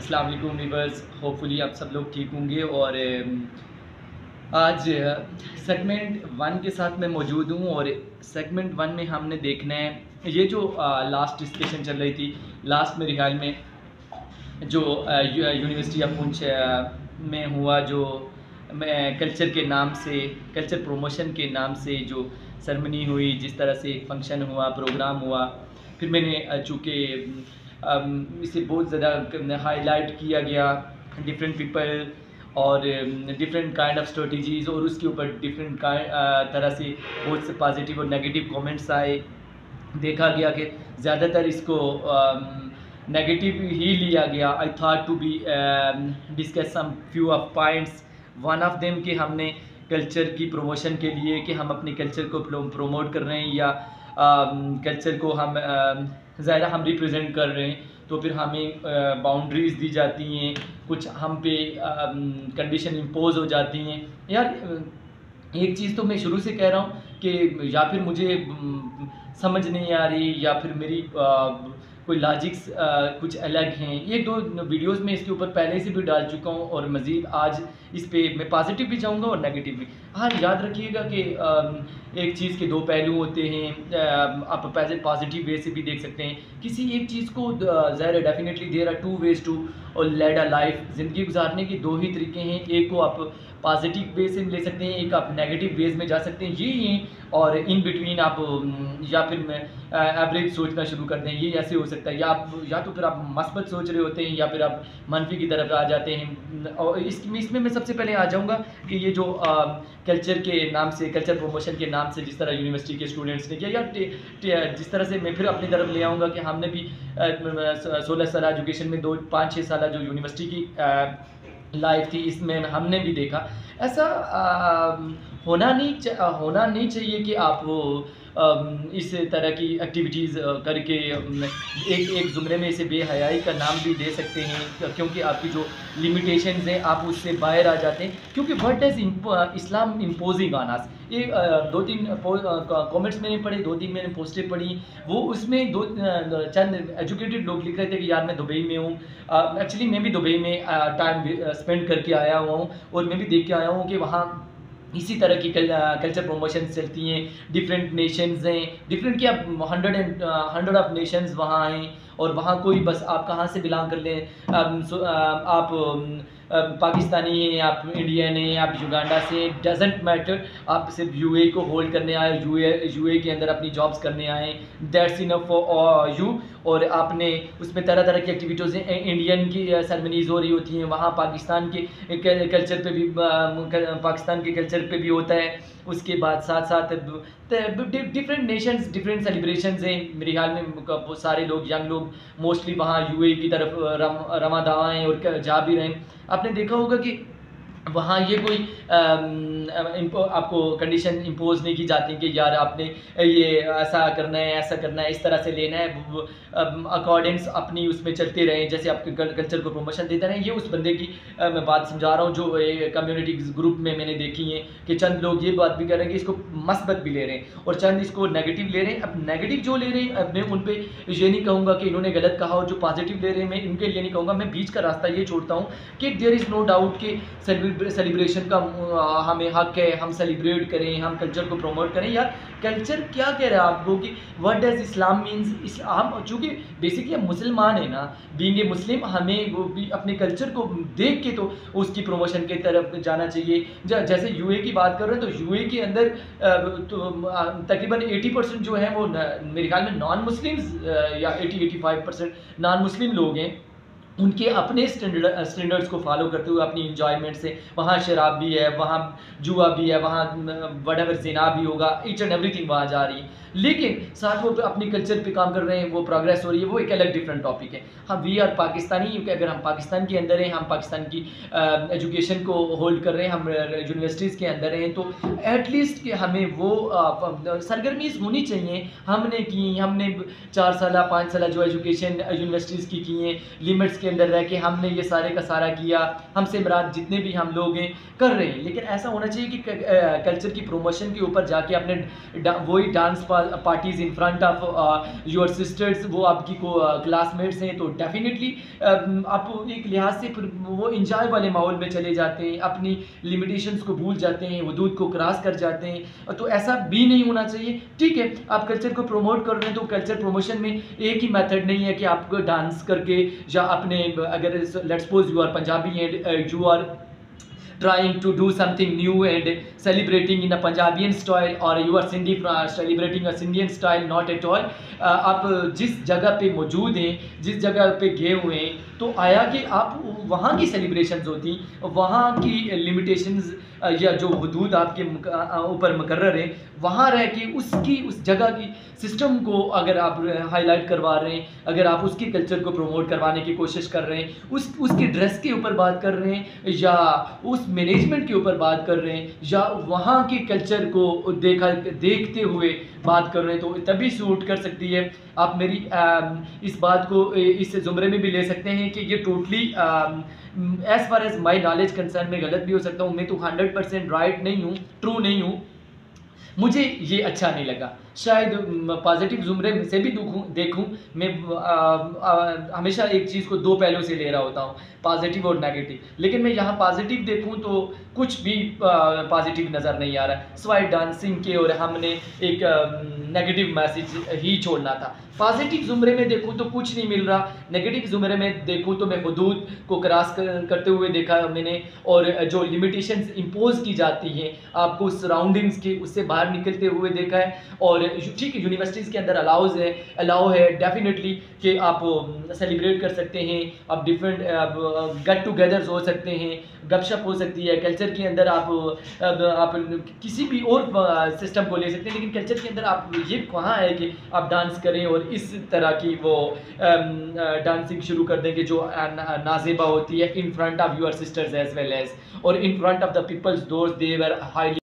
अस्सलाम वालेकुम viewers, hopefully आप सब लोग ठीक होंगे। और आज सेगमेंट वन के साथ मैं मौजूद हूँ। और सेगमेंट वन में हमने देखना है ये जो लास्ट डिस्कशन चल रही थी, लास्ट मेरे ख्याल में जो यूनिवर्सिटी ऑफ पुंछ में हुआ, जो कल्चर के नाम से, कल्चर प्रमोशन के नाम से जो सेरेमनी हुई, जिस तरह से फंक्शन हुआ, प्रोग्राम हुआ, फिर मैंने चूँकि इसे बहुत ज़्यादा हाईलाइट किया गया, डिफरेंट पीपल और डिफरेंट काइंड ऑफ स्ट्रेटजीज़, और उसके ऊपर डिफरेंट तरह से बहुत से पॉजिटिव और नेगेटिव कमेंट्स आए। देखा गया कि ज़्यादातर इसको नेगेटिव ही लिया गया। I thought to be discuss some few of points. One of them कि हमने कल्चर की प्रमोशन के लिए कि हम अपने कल्चर को प्रमोट कर रहे हैं या कल्चर को हम ज़ाहिर हम रिप्रेजेंट कर रहे हैं, तो फिर हमें बाउंड्रीज़ दी जाती हैं, कुछ हम पे कंडीशन इम्पोज हो जाती हैं। यार एक चीज़ तो मैं शुरू से कह रहा हूँ कि या फिर मुझे समझ नहीं आ रही या फिर मेरी कोई लॉजिक्स कुछ अलग हैं। एक दो वीडियोस में इसके ऊपर पहले से भी डाल चुका हूँ और मज़ीद आज इस पे मैं पॉजिटिव भी चाहूँगा और नेगेटिव भी। हाँ, याद रखिएगा कि एक चीज़ के दो पहलू होते हैं। आप पॉजिटिव वे से भी देख सकते हैं किसी एक चीज़ को। ज़ाहिर definitely there are two ways to और लीड अ लाइफ। ज़िंदगी गुजारने के दो ही तरीके हैं, एक को आप पॉजिटिव वे से ले सकते हैं, एक आप नेगेटिव वेज में जा सकते हैं, ये हैं। और इन बिटवीन आप या फिर एवरेज सोचना शुरू कर दें, ये ऐसे हो सकता है, या तो फिर आप मस्बत सोच रहे होते हैं या फिर आप मनफी की तरफ आ जाते हैं। और इसमें मैं सबसे पहले आ जाऊंगा कि ये जो कल्चर के नाम से, कल्चर प्रमोशन के नाम से जिस तरह यूनिवर्सिटी के स्टूडेंट्स ने किया, या जिस तरह से मैं फिर अपनी तरफ ले आऊँगा कि हमने भी 16 साल एजुकेशन में 5-6 साल जो यूनिवर्सिटी की लाइफ थी, इसमें हमने भी देखा ऐसा होना नहीं चाहिए कि आप इस तरह की एक्टिविटीज़ करके एक ज़ुमरे में इसे बेहयाई का नाम भी दे सकते हैं, क्योंकि आपकी जो लिमिटेशंस हैं आप उससे बाहर आ जाते हैं। क्योंकि what is Islam imposing on us, ये 2-3 कमेंट्स मैंने पढ़े, 2-3 मैंने पोस्टें पढ़ी, वो उसमें चंद एजुकेटेड लोग लिख रहे थे कि यार मैं दुबई में हूँ। एक्चुअली मैं भी दुबई में टाइम स्पेंड करके आया हुआ हूँ और मैं भी देख के आया हूँ कि वहाँ इसी तरह की कल्चर प्रमोशन चलती हैं। डिफरेंट नेशंस हैं, डिफरेंट क्या 100 ऑफ नेशंस वहाँ हैं, और वहाँ कोई बस आप कहाँ से बिलोंग कर लें, आप पाकिस्तानी हैं, आप इंडियन हैं, आप युगांडा से, डजेंट मैटर, आप सिर्फ यूए को होल्ड करने आए, यूए के अंदर अपनी जॉब्स करने आए, दैट्स इनफ फॉर यू। और आपने उसमें तरह तरह की एक्टिविटीज़ हैं, इंडियन की सेरेमनीज़ हो रही होती हैं, वहाँ पाकिस्तान के कल्चर पे भी, पाकिस्तान के कल्चर पे भी होता है। उसके बाद साथ साथ डिफरेंट नेशंस, डिफरेंट सेलिब्रेशंस हैं। मेरे ख्याल में बहुत सारे लोग, यंग लोग मोस्टली वहाँ यूए की तरफ रमा दावा हैं और जा भी रहे हैं। आपने देखा होगा कि वहाँ ये कोई आपको कंडीशन इम्पोज नहीं की जाती कि यार आपने ये ऐसा करना है, ऐसा करना है, इस तरह से लेना है, अकॉर्डिंग्स अपनी उसमें चलते रहें, जैसे आपके कल्चर को प्रमोशन देते रहें। ये उस बंदे की मैं बात समझा रहा हूँ जो कम्युनिटी ग्रुप में मैंने देखी है कि चंद लोग ये बात भी कर रहे हैं कि इसको मस्बत भी ले रहे हैं और चंद इसको नेगेटिव ले रहे हैं। अब नेगेटिव जो ले रहे हैं, अब मैं उन पर ये नहीं कहूँगा कि इन्होंने गलत कहा, और जो पॉजिटिव ले रहे हैं मैं इनके लिए नहीं कहूँगा। मैं बीच का रास्ता ये छोड़ता हूँ कि देयर इज़ नो डाउट कि सेलिब्रेशन का हमें हक है, हम सेलिब्रेट करें, हम कल्चर को प्रमोट करें। यार कल्चर क्या कह रहा है आपको कि व्हाट डज इस्लाम मीन्स। हम चूँकि बेसिकली हम मुसलमान हैं ना, बीइंग ए मुस्लिम, हमें वो भी अपने कल्चर को देख के तो उसकी प्रमोशन की तरफ जाना चाहिए। जैसे यूए की बात कर रहे हैं, तो यूए के अंदर तो तकरीबन 80% जो है वो मेरे ख्याल में नॉन मुस्लिम्स या 80-85% नॉन मुस्लिम लोग हैं। उनके अपने स्टैंडर्ड्स को फॉलो करते हुए अपनी इंजॉयमेंट से, वहाँ शराब भी है, वहाँ जुआ भी है, वहाँ व्हाटएवर ज़िना भी होगा, ईच एंड एवरीथिंग वहाँ जा रही है, लेकिन साथ वो अपनी कल्चर पे काम कर रहे हैं, वो प्रोग्रेस हो रही है, वो एक अलग डिफरेंट टॉपिक है। हाँ, वी आर पाकिस्तानी, क्योंकि अगर हम पाकिस्तान के अंदर हैं, हम पाकिस्तान की एजुकेशन को होल्ड कर रहे हैं, हम यूनिवर्सिटीज़ के अंदर हैं, तो एटलीस्ट कि हमें वो सरगर्मीज़ होनी चाहिए। हमने 4 साल 5 साल जो एजुकेशन यूनिवर्सिटीज़ की हैं, लिमिट्स के अंदर रह के हमने ये सारे का सारा किया, हमसे मुराद जितने भी हम लोग हैं कर रहे हैं। लेकिन ऐसा होना चाहिए कि कल्चर की प्रमोशन के ऊपर जाके अपने वही dance parties in front of your sisters, वो आपकी क्लासमेट्स हैं, तो डेफिनेटली आप एक लिहाज से फिर वो इंजॉय वाले माहौल में चले जाते हैं, अपनी लिमिटेशंस को भूल जाते हैं, हदूद को क्रॉस कर जाते हैं। तो ऐसा भी नहीं होना चाहिए। ठीक है, आप कल्चर को प्रमोट कर रहे हैं तो कल्चर प्रमोशन में एक ही मेथड नहीं है कि आपको डांस करके या अपने, अगर let's suppose you are Punjabi and you are trying to do something new and celebrating in a Punjabian style, or you are Sindhi celebrating a Indian style, not at all। आप जिस जगह पे मौजूद हैं, जिस जगह पे गए हुए हैं, तो आया कि आप वहाँ की सेलिब्रेशंस होती, वहाँ की लिमिटेशंस या जो हदूद आपके ऊपर मुकर्रर है, वहाँ रह के उस जगह की सिस्टम को अगर आप हाईलाइट करवा रहे हैं, अगर आप उसके कल्चर को प्रमोट करवाने की कोशिश कर रहे हैं, उसके ड्रेस के ऊपर बात कर रहे हैं, या उस मैनेजमेंट के ऊपर बात कर रहे हैं, या वहाँ के कल्चर को देखते हुए बात कर रहे हैं, तो तभी सूट कर सकती है। आप मेरी इस बात को इस ज़ुमरे में भी ले सकते हैं कि ये totally as far as my knowledge concern में गलत भी हो सकता हूँ, मैं तो 100% राइट नहीं हूँ, ट्रू नहीं हूँ, मुझे ये अच्छा नहीं लगा। शायद पॉजिटिव ज़ुमरे से भी देखूं मैं हमेशा एक चीज़ को दो पहलू से ले रहा होता हूँ, पॉजिटिव और नेगेटिव, लेकिन मैं यहाँ पॉजिटिव देखूं तो कुछ भी पॉजिटिव नज़र नहीं आ रहा, सिवाय डांसिंग के, और हमने एक नेगेटिव मैसेज ही छोड़ना था। पॉजिटिव ज़ुमरे में देखूं तो कुछ नहीं मिल रहा, नेगेटिव ज़ुमरे में देखूं तो मैं हदूद को क्रॉस करते हुए देखा मैंने, और जो लिमिटेशंस इम्पोज की जाती हैं आपको सराउंडिंग्स के, उससे बाहर निकलते हुए देखा है। और ठीक है, यूनिवर्सिटीज़ के अंदर अलाउ है डेफिनेटली कि आप सेलिब्रेट कर सकते हैं, आप डिफरेंट गेट टुगेदर्स हो सकते हैं, गपशप हो सकती है, कल्चर के अंदर आप किसी भी और सिस्टम को ले सकते हैं, लेकिन कल्चर के अंदर आप ये कहाँ है कि आप डांस करें और इस तरह की वो डांसिंग शुरू कर देंगे जो नाजेबा होती है in front of your sisters as well as, और in front of the peoples दोस्त दे वर हाईली।